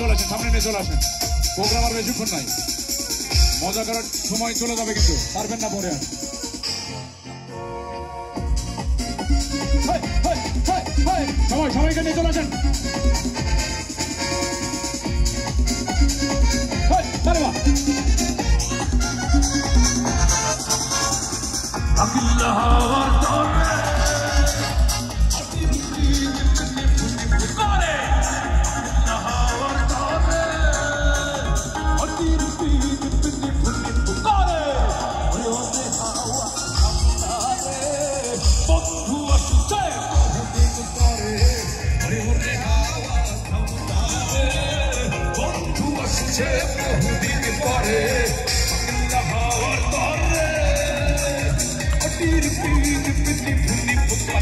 চলে আসেন, সামনে নিয়ে চলে আসেন। প্রোগ্রাম আর বেশিক্ষণ নাই, মজা করার সময় চলে যাবে, কিন্তু পারবেন না পরে আর। সবাইকে নিয়ে চলে আসেন।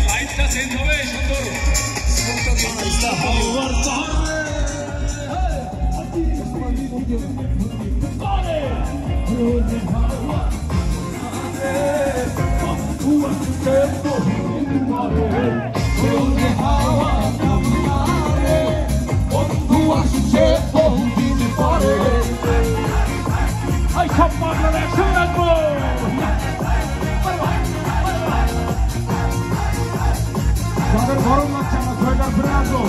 লাইটটা চেঞ্জ হবে, সুন্দর গরম লাগছে, আমরা সোয়েটার ফিরে আসবো।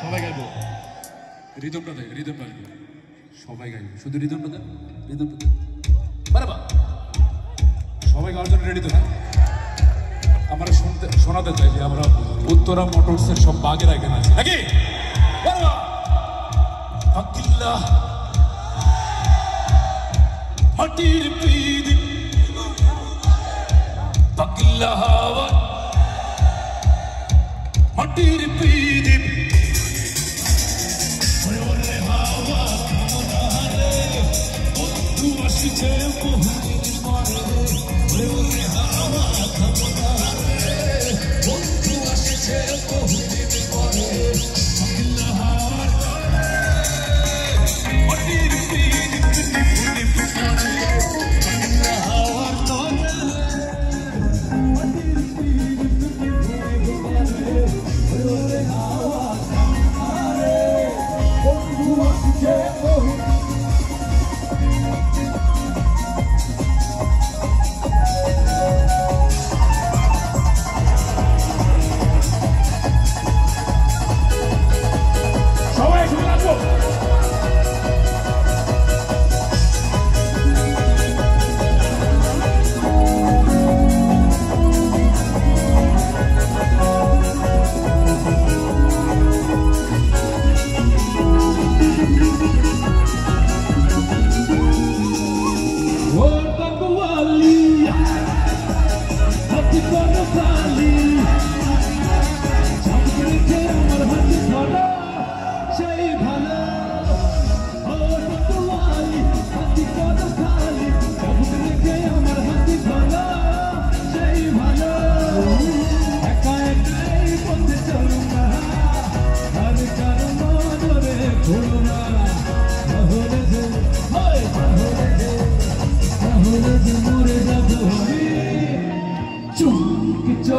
সবাই গাইব, রিদমটা দেয়, রিদমটা আসবে, সবাই গাইব, শুধু রিদমটা দেন, রিদমটা দেন, বারবার সবাই গাওয়ার জন্য রেডি তো? হ্যাঁ, আমরা শোনাতে চাই যে আমরা উত্তরা মোটরসের সব বাগেরা এখানে আছি নাকি? হাটির পিদি পাকিল্লা হাওয়া, হাটির পিদি হাওয়া, বন্ধু আসছে বহুদিন পরে, হাওয়া বন্ধু আসছে বহুদিন পরে, পাকিল্লা হাওয়ার হাটির পিদি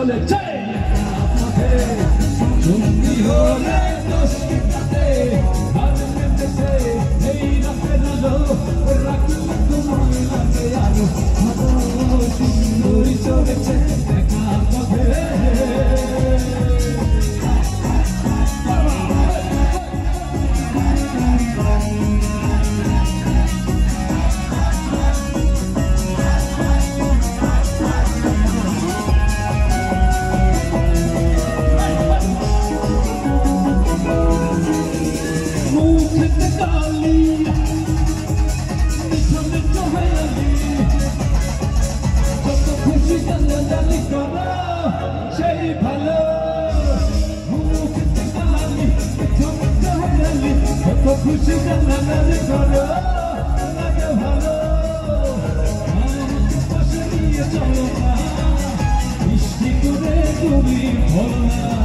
চলেছে সঙ্গী হলে দোষ কি তাতে আর মেতেছে এই রাতের আলো রাখলে তোমায় লাগে আরো ভালো সুন্দরী চলেছে একা পথে সেই ভালো কত খুশি কান্নাকাটি করো লাগে ভালো পাশে নিয়ে চলো না বৃষ্টি করে তুমি ভরো না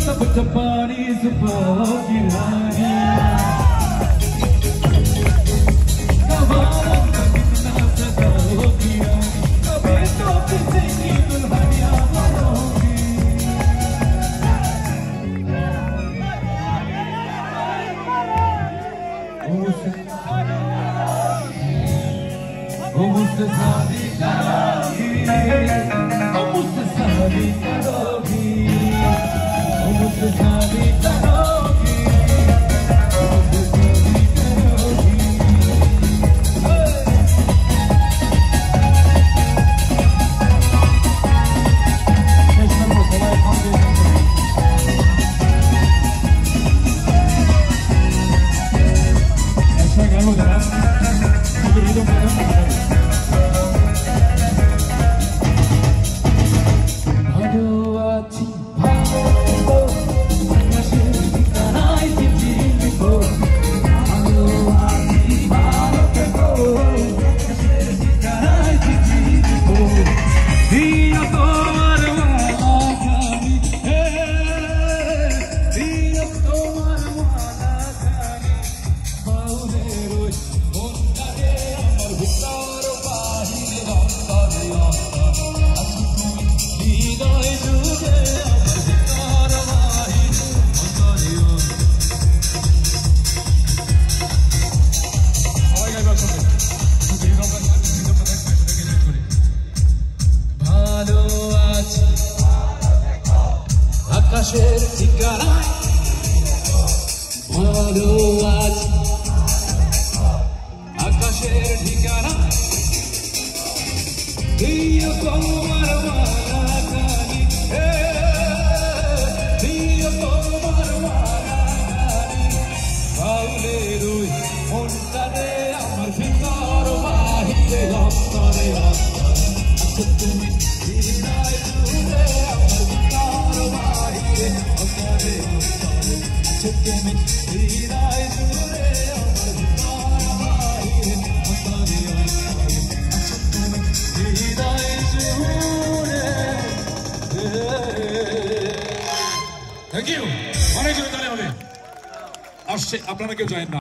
सब चपानी सुपाओ की रानी कबाब कितना सजाओ किया कभी तो किसी की दुल्हनिया बनोगी मुझसे शादी करोगी मुझसे शादी करोगी मुझसे शादी करोगी मुझसे शादी करोगी ऐसा गाओ जरा আকাশের ঠিকানায় ভালো আছি আকাশের ঠিকানায় দিও তোমার মালাকানি দিও তোমার মালাকানি বাউলের ওই মনটারে আমার ভিতর বাহিরে অন্তরে অন্তরে তুমি হৃদয় জুড়ে আমার ভিতর বাহিরে অন্তরে অন্তরে তুমি হৃদয় জুড়ে আমার ভিতর বাহিরে অন্তরে অন্তরে তুমি হৃদয় জুড়ে থ্যাংক ইউ অনেক জোরে তালে হবে আসছে আপনারা কেউ জানেন না